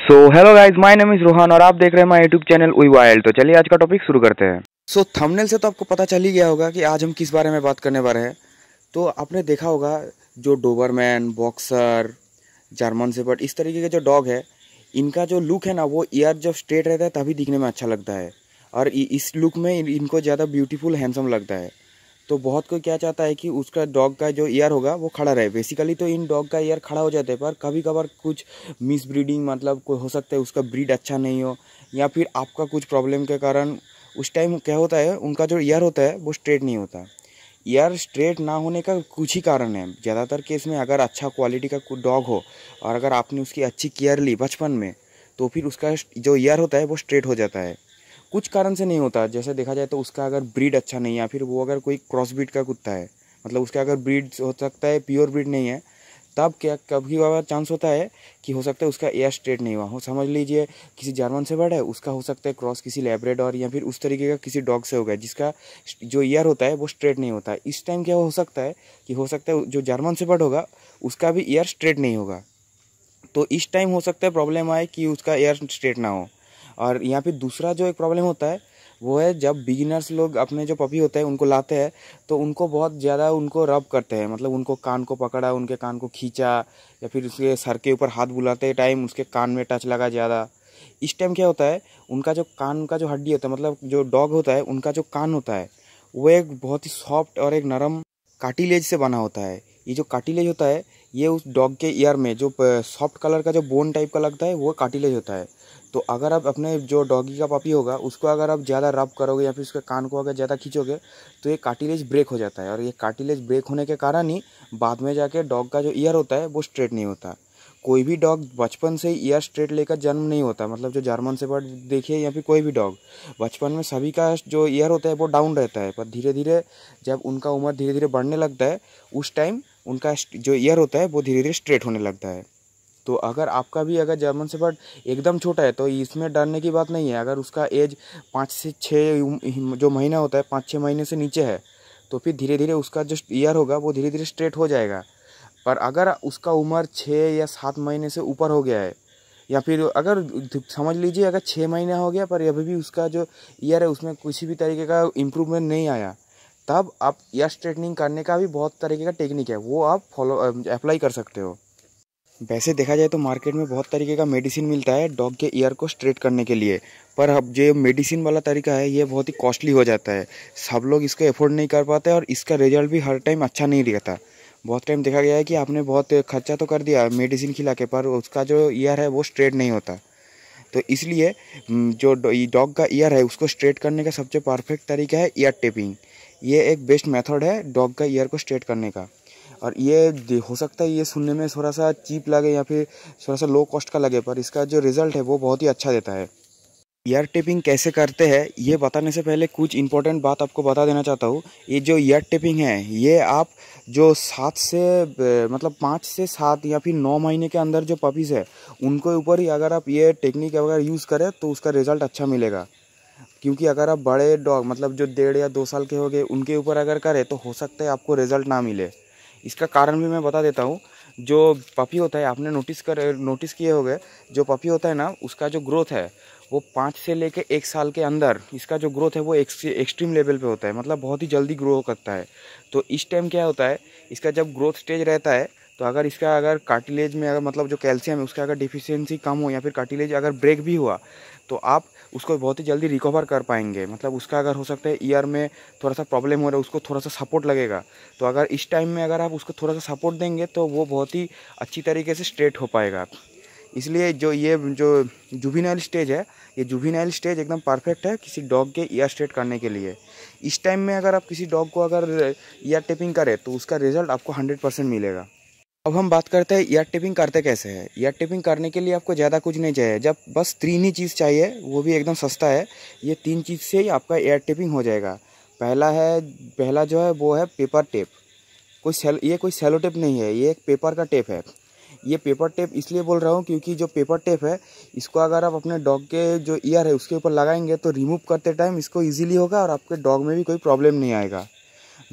So hello guys, my name is Rohan और आप देख रहे हैं my YouTube channel we wild. तो चलिए आज का टॉपिक शुरू करते हैं। सो थंबनेल से तो आपको पता चल ही गया होगा कि आज हम किस बारे में बात करने वाले हैं। तो आपने देखा होगा जो डोबरमैन, बॉक्सर, जर्मन शेफर्ड, इस तरीके के जो डॉग है, इनका जो लुक है ना, वो ईयर जब स्ट्रेट रहता है तभी दिखने में अच्छा लगता है और इस लुक में इनको ज़्यादा ब्यूटीफुल हैंडसम लगता है। तो बहुत कोई क्या चाहता है कि उसका डॉग का जो ईयर होगा वो खड़ा रहे। बेसिकली तो इन डॉग का ईयर खड़ा हो जाता है, पर कभी कभार कुछ मिस ब्रीडिंग, मतलब कोई हो सकता है उसका ब्रीड अच्छा नहीं हो या फिर आपका कुछ प्रॉब्लम के कारण उस टाइम क्या होता है, उनका जो ईयर होता है वो स्ट्रेट नहीं होता। ईयर स्ट्रेट ना होने का कुछ ही कारण है। ज़्यादातर केस में अगर अच्छा क्वालिटी का डॉग हो और अगर आपने उसकी अच्छी केयर ली बचपन में, तो फिर उसका जो ईयर होता है वो स्ट्रेट हो जाता है। कुछ कारण से नहीं होता। जैसे देखा जाए तो उसका अगर ब्रीड अच्छा नहीं है या फिर वो अगर कोई क्रॉस ब्रीड का कुत्ता है, मतलब उसका अगर ब्रीड हो सकता है प्योर ब्रीड नहीं है, तब क्या कभी कभार चांस होता है कि हो सकता है उसका एयर स्ट्रेट नहीं हुआ हो। समझ लीजिए किसी जर्मन शेफर्ड है, उसका हो सकता है क्रॉस किसी लैब्राडोर या फिर उस तरीके का किसी डॉग से हो गया जिसका जो ईयर होता है वो स्ट्रेट नहीं होता है। इस टाइम क्या हो सकता है कि हो सकता है जो जर्मन शेफर्ड होगा उसका भी ईयर स्ट्रेट नहीं होगा। तो इस टाइम हो सकता है प्रॉब्लम आए कि उसका एयर स्ट्रेट ना हो। और यहाँ पे दूसरा जो एक प्रॉब्लम होता है वो है जब बिगिनर्स लोग अपने जो पपी होते हैं उनको लाते हैं तो उनको बहुत ज़्यादा उनको रब करते हैं, मतलब उनको कान को पकड़ा, उनके कान को खींचा या फिर उसके सर के ऊपर हाथ बुलाते टाइम उसके कान में टच लगा ज़्यादा। इस टाइम क्या होता है, उनका जो कान का जो हड्डी होता है, मतलब जो डॉग होता है उनका जो कान होता है वो एक बहुत ही सॉफ्ट और एक नरम कार्टिलेज से बना होता है। ये जो कार्टिलेज होता है ये उस डॉग के ईयर में जो सॉफ्ट कलर का जो बोन टाइप का लगता है वो कार्टिलेज होता है। तो अगर आप अपने जो डॉगी का पपी होगा उसको अगर आप ज़्यादा रब करोगे या फिर उसके कान को अगर ज़्यादा खींचोगे तो ये कार्टिलेज ब्रेक हो जाता है और ये कार्टिलेज ब्रेक होने के कारण ही बाद में जाके डॉग का जो ईयर होता है वो स्ट्रेट नहीं होता। कोई भी डॉग बचपन से ही ईयर स्ट्रेट लेकर जन्म नहीं होता। मतलब जो जर्मन शेफर्ड देखिए या फिर कोई भी डॉग, बचपन में सभी का जो ईयर होता है वो डाउन रहता है, पर धीरे धीरे जब उनका उम्र धीरे धीरे बढ़ने लगता है उस टाइम उनका जो ईयर होता है वो धीरे धीरे स्ट्रेट होने लगता है। तो अगर आपका भी अगर जर्मन शेफर्ड एकदम छोटा है तो इसमें डरने की बात नहीं है। अगर उसका एज 5 से 6 जो महीना होता है, 5-6 महीने से नीचे है, तो फिर धीरे धीरे उसका जो ईयर होगा वो धीरे धीरे स्ट्रेट हो जाएगा। पर अगर उसका उम्र 6 या 7 महीने से ऊपर हो गया है या फिर अगर समझ लीजिए अगर 6 महीना हो गया पर अभी भी उसका जो ईयर है उसमें किसी भी तरीके का इम्प्रूवमेंट नहीं आया, तब आप ईयर स्ट्रेटनिंग करने का भी बहुत तरीके का टेक्निक है, वो आप फॉलो अप्लाई कर सकते हो। वैसे देखा जाए तो मार्केट में बहुत तरीके का मेडिसिन मिलता है डॉग के ईयर को स्ट्रेट करने के लिए, पर अब जो मेडिसिन वाला तरीका है ये बहुत ही कॉस्टली हो जाता है। सब लोग इसको अफोर्ड नहीं कर पाते और इसका रिजल्ट भी हर टाइम अच्छा नहीं रहता। बहुत टाइम देखा गया है कि आपने बहुत खर्चा तो कर दिया मेडिसिन खिला के, पर उसका जो ईयर है वो स्ट्रेट नहीं होता। तो इसलिए जो डॉग का ईयर है उसको स्ट्रेट करने का सबसे परफेक्ट तरीका है ईयर टेपिंग। ये एक बेस्ट मेथड है डॉग का ईयर को स्ट्रेट करने का। और ये हो सकता है ये सुनने में थोड़ा सा चीप लगे या फिर थोड़ा सा लो कॉस्ट का लगे, पर इसका जो रिज़ल्ट है वो बहुत ही अच्छा देता है। ईयर टेपिंग कैसे करते हैं ये बताने से पहले कुछ इंपॉर्टेंट बात आपको बता देना चाहता हूँ। ये जो ईयर टेपिंग है ये आप जो 7 से मतलब 5 से 7 या फिर 9 महीने के अंदर जो पपीज़ है उनको ऊपर ही अगर आप ये टेक्निक अगर यूज़ करें तो उसका रिज़ल्ट अच्छा मिलेगा। क्योंकि अगर आप बड़े डॉग मतलब जो 1.5 या 2 साल के हो गए उनके ऊपर अगर करें तो हो सकता है आपको रिज़ल्ट ना मिले। इसका कारण भी मैं बता देता हूँ। जो पपी होता है आपने नोटिस किए होंगे, जो पपी होता है ना उसका जो ग्रोथ है वो 5 से लेके 1 साल के अंदर इसका जो ग्रोथ है वो एक्सट्रीम लेवल पे होता है, मतलब बहुत ही जल्दी ग्रो करता है। तो इस टाइम क्या होता है, इसका जब ग्रोथ स्टेज रहता है तो अगर इसका अगर कार्टिलेज में अगर मतलब जो कैल्शियम है उसका अगर डिफिशियंसी कम हो या फिर कार्टिलेज अगर ब्रेक भी हुआ तो आप उसको बहुत ही जल्दी रिकवर कर पाएंगे। मतलब उसका अगर हो सकता है ईयर में थोड़ा सा प्रॉब्लम हो रहा है, उसको थोड़ा सा सपोर्ट लगेगा, तो अगर इस टाइम में अगर आप उसको थोड़ा सा सपोर्ट देंगे तो वो बहुत ही अच्छी तरीके से स्ट्रेट हो पाएगा। इसलिए जो जुवेनाइल स्टेज है, ये जुवेनाइल स्टेज एकदम परफेक्ट है किसी डॉग के ईयर स्ट्रेट करने के लिए। इस टाइम में अगर आप किसी डॉग को अगर ईयर टेपिंग करें तो उसका रिजल्ट आपको 100% मिलेगा। अब हम बात करते हैं ईयर टेपिंग करते कैसे हैं। ईयर टेपिंग करने के लिए आपको ज़्यादा कुछ नहीं चाहिए, जब बस 3 ही चीज़ चाहिए, वो भी एकदम सस्ता है। ये 3 चीज़ से ही आपका ईयर टेपिंग हो जाएगा। पहला जो है वो है पेपर टेप। ये कोई सेलो टेप नहीं है, ये एक पेपर का टेप है। ये पेपर टेप इसलिए बोल रहा हूँ क्योंकि जो पेपर टेप है इसको अगर आप अपने डॉग के जो ईयर है उसके ऊपर लगाएंगे तो रिमूव करते टाइम इसको ईजिली होगा और आपके डॉग में भी कोई प्रॉब्लम नहीं आएगा।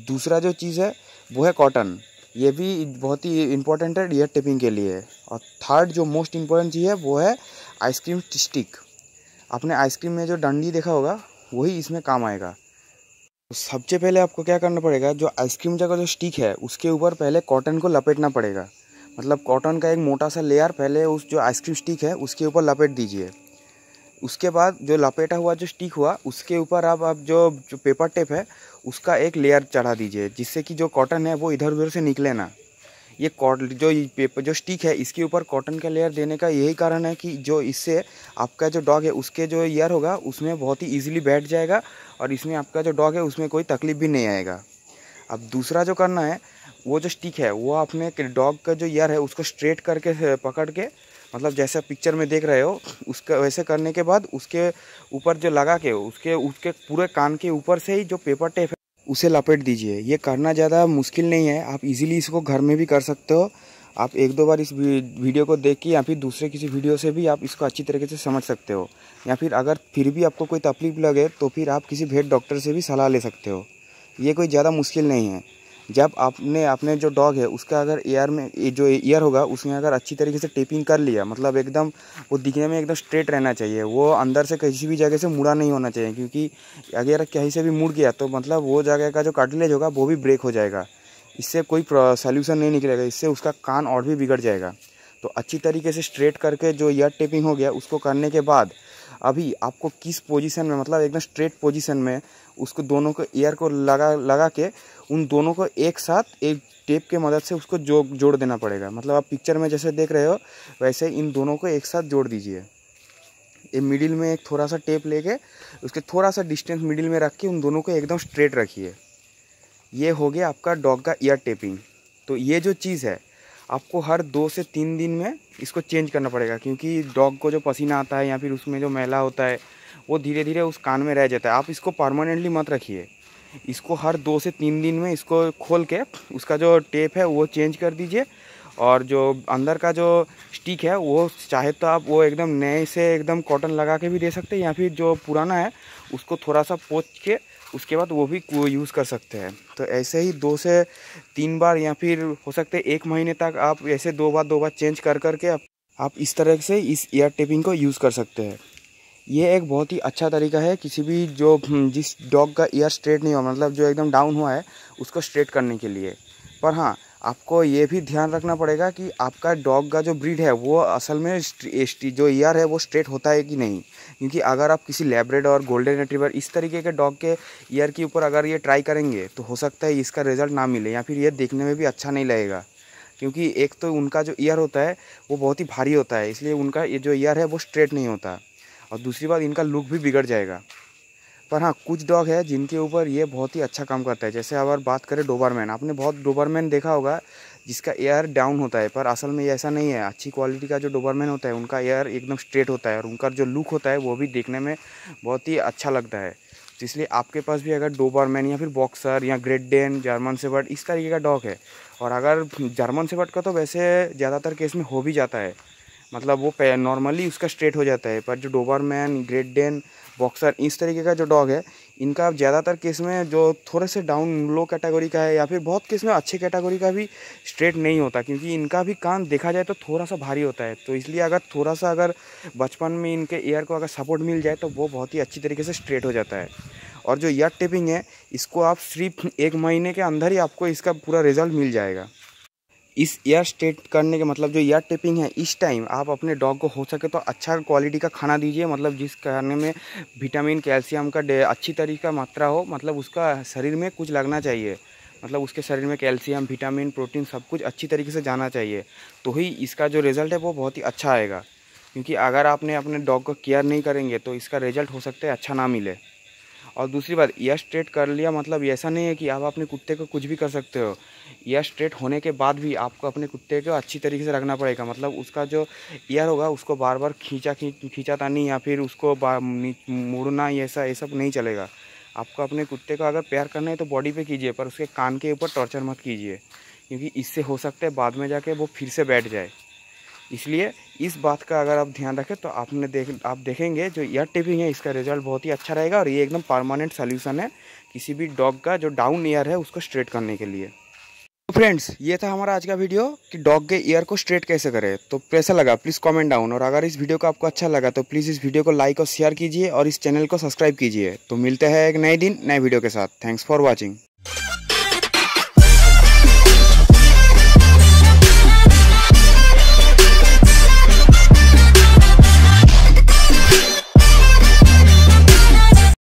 दूसरा जो चीज़ है वो है कॉटन। ये भी बहुत ही इम्पोर्टेंट है ईयर टेपिंग के लिए। और थर्ड जो मोस्ट इम्पोर्टेंट चीज़ है वो है आइसक्रीम स्टिक। आपने आइसक्रीम में जो डंडी देखा होगा वही इसमें काम आएगा। तो सबसे पहले आपको क्या करना पड़ेगा, जो आइसक्रीम का जो स्टिक है उसके ऊपर पहले कॉटन को लपेटना पड़ेगा। मतलब कॉटन का एक मोटा सा लेयर पहले उस जो आइसक्रीम स्टिक है उसके ऊपर लपेट दीजिए। उसके बाद जो लपेटा हुआ जो स्टिक हुआ उसके ऊपर आप जो पेपर टेप है उसका एक लेयर चढ़ा दीजिए, जिससे कि जो कॉटन है वो इधर उधर से निकले ना। ये पेपर जो स्टिक है इसके ऊपर कॉटन का लेयर देने का यही कारण है कि जो इससे आपका जो डॉग है उसके जो ईयर होगा उसमें बहुत ही ईजिली बैठ जाएगा और इसमें आपका जो डॉग है उसमें कोई तकलीफ भी नहीं आएगा। अब दूसरा जो करना है, वो जो स्टिक है वो आपने डॉग का जो ईयर है उसको स्ट्रेट करके पकड़ के, मतलब जैसे पिक्चर में देख रहे हो उसका वैसे करने के बाद उसके ऊपर जो लगा के उसके उसके पूरे कान के ऊपर से ही जो पेपर टेप है उसे लपेट दीजिए। ये करना ज़्यादा मुश्किल नहीं है, आप इजीली इसको घर में भी कर सकते हो। आप एक दो बार इस वीडियो को देख के या फिर दूसरे किसी वीडियो से भी आप इसको अच्छी तरीके से समझ सकते हो, या फिर अगर फिर भी आपको कोई तकलीफ लगे तो फिर आप किसी वेट डॉक्टर से भी सलाह ले सकते हो। ये कोई ज़्यादा मुश्किल नहीं है। जब आपने अपने जो डॉग है उसका अगर ईयर में जो ईयर होगा उसमें अगर अच्छी तरीके से टेपिंग कर लिया, मतलब एकदम वो दिखने में एकदम स्ट्रेट रहना चाहिए, वो अंदर से किसी भी जगह से मुड़ा नहीं होना चाहिए, क्योंकि अगर कहीं से भी मुड़ गया तो मतलब वो जगह का जो कार्टिलेज होगा वो भी ब्रेक हो जाएगा। इससे कोई सोल्यूशन नहीं निकलेगा, इससे उसका कान और भी बिगड़ जाएगा। तो अच्छी तरीके से स्ट्रेट करके जो ईयर टेपिंग हो गया उसको करने के बाद अभी आपको किस पोजीशन में, मतलब एकदम स्ट्रेट पोजीशन में उसको दोनों को ईयर को लगा के उन दोनों को एक साथ एक टेप के मदद से उसको जोड़ देना पड़ेगा। मतलब आप पिक्चर में जैसे देख रहे हो वैसे इन दोनों को एक साथ जोड़ दीजिए। ये मिडिल में एक थोड़ा सा टेप लेके उसके थोड़ा सा डिस्टेंस मिडिल में रख के उन दोनों को एकदम स्ट्रेट रखिए। ये हो गया आपका डॉग का ईयर टेपिंग। तो ये जो चीज़ है आपको हर 2 से 3 दिन में इसको चेंज करना पड़ेगा, क्योंकि डॉग को जो पसीना आता है या फिर उसमें जो मैला होता है वो धीरे धीरे उस कान में रह जाता है। आप इसको परमानेंटली मत रखिए, इसको हर 2 से 3 दिन में इसको खोल के उसका जो टेप है वो चेंज कर दीजिए। और जो अंदर का जो स्टिक है वो चाहे तो आप वो एकदम नए से एकदम कॉटन लगा के भी दे सकते हैं, या फिर जो पुराना है उसको थोड़ा सा पोंछ के उसके बाद वो भी यूज़ कर सकते हैं। तो ऐसे ही 2 से 3 बार या फिर हो सकते हैं 1 महीने तक आप ऐसे 2 बार चेंज कर करके आप इस तरह से इस ईयर टेपिंग को यूज़ कर सकते हैं। ये एक बहुत ही अच्छा तरीका है किसी भी जो जिस डॉग का ईयर स्ट्रेट नहीं हुआ, मतलब जो एकदम डाउन हुआ है उसको स्ट्रेट करने के लिए। पर हाँ, आपको ये भी ध्यान रखना पड़ेगा कि आपका डॉग का जो ब्रीड है वो असल में जो ईयर है वो स्ट्रेट होता है कि नहीं, क्योंकि अगर आप किसी लैब्राडोर, गोल्डन रिट्रीवर इस तरीके के डॉग के ईयर के ऊपर अगर ये ट्राई करेंगे तो हो सकता है इसका रिजल्ट ना मिले, या फिर ये देखने में भी अच्छा नहीं लगेगा। क्योंकि एक तो उनका जो ईयर होता है वो बहुत ही भारी होता है, इसलिए उनका ये जो ईयर है वो स्ट्रेट नहीं होता, और दूसरी बात इनका लुक भी बिगड़ जाएगा। पर हाँ, कुछ डॉग है जिनके ऊपर ये बहुत ही अच्छा काम करता है। जैसे अगर बात करें डोबरमैन, आपने बहुत डोबरमैन देखा होगा जिसका एयर डाउन होता है, पर असल में ये ऐसा नहीं है। अच्छी क्वालिटी का जो डोबरमैन होता है उनका एयर एकदम स्ट्रेट होता है और उनका जो लुक होता है वो भी देखने में बहुत ही अच्छा लगता है। तो इसलिए आपके पास भी अगर डोबरमैन या फिर बॉक्सर या ग्रेट डेन, जर्मन शेफर्ड इस तरीके का डॉग है, और अगर जर्मन शेफर्ड का तो वैसे ज़्यादातर केस में हो भी जाता है, मतलब वो नॉर्मली उसका स्ट्रेट हो जाता है, पर जो डोबरमैन, ग्रेट डेन, बॉक्सर इस तरीके का जो डॉग है इनका ज़्यादातर केस में जो थोड़े से डाउन लो कैटेगरी का है या फिर बहुत केस में अच्छे कैटेगरी का भी स्ट्रेट नहीं होता, क्योंकि इनका भी कान देखा जाए तो थोड़ा सा भारी होता है। तो इसलिए अगर थोड़ा सा अगर बचपन में इनके ईयर को अगर सपोर्ट मिल जाए तो वो बहुत ही अच्छी तरीके से स्ट्रेट हो जाता है। और जो ईयर टेपिंग है इसको आप सिर्फ 1 महीने के अंदर ही आपको इसका पूरा रिजल्ट मिल जाएगा। इस ईयर स्ट्रेट करने के मतलब जो ईयर टेपिंग है इस टाइम आप अपने डॉग को हो सके तो अच्छा क्वालिटी का खाना दीजिए, मतलब जिस खाने में विटामिन, कैल्शियम का अच्छी तरीके का मात्रा हो, मतलब उसका शरीर में कुछ लगना चाहिए, मतलब उसके शरीर में कैल्शियम, विटामिन, प्रोटीन सब कुछ अच्छी तरीके से जाना चाहिए, तो ही इसका जो रिज़ल्ट है वो बहुत ही अच्छा आएगा। क्योंकि अगर आपने अपने डॉग को केयर नहीं करेंगे तो इसका रिज़ल्ट हो सकता है अच्छा ना मिले। और दूसरी बात, ईयर स्ट्रेट कर लिया मतलब ऐसा नहीं है कि आप अपने कुत्ते को कुछ भी कर सकते हो। ईयर स्ट्रेट होने के बाद भी आपको अपने कुत्ते को अच्छी तरीके से रखना पड़ेगा, मतलब उसका जो ईयर होगा उसको बार बार खींचातानी या फिर उसको मुड़ना, ये सब नहीं चलेगा। आपको अपने कुत्ते को अगर प्यार करना है तो बॉडी पे कीजिए, पर उसके कान के ऊपर टॉर्चर मत कीजिए, क्योंकि इससे हो सकता है बाद में जाके वो फिर से बैठ जाए। इसलिए इस बात का अगर आप ध्यान रखें तो आप देखेंगे जो ईयर टेपिंग है इसका रिजल्ट बहुत ही अच्छा रहेगा, और ये एकदम परमानेंट सॉल्यूशन है किसी भी डॉग का जो डाउन ईयर है उसको स्ट्रेट करने के लिए। तो फ्रेंड्स, ये था हमारा आज का वीडियो कि डॉग के ईयर को स्ट्रेट कैसे करें। तो कैसा लगा प्लीज़ कमेंट डाउन, और अगर इस वीडियो को आपको अच्छा लगा तो प्लीज़ इस वीडियो को लाइक और शेयर कीजिए और इस चैनल को सब्सक्राइब कीजिए। तो मिलते हैं एक नए दिन नए वीडियो के साथ। Thanks for watching.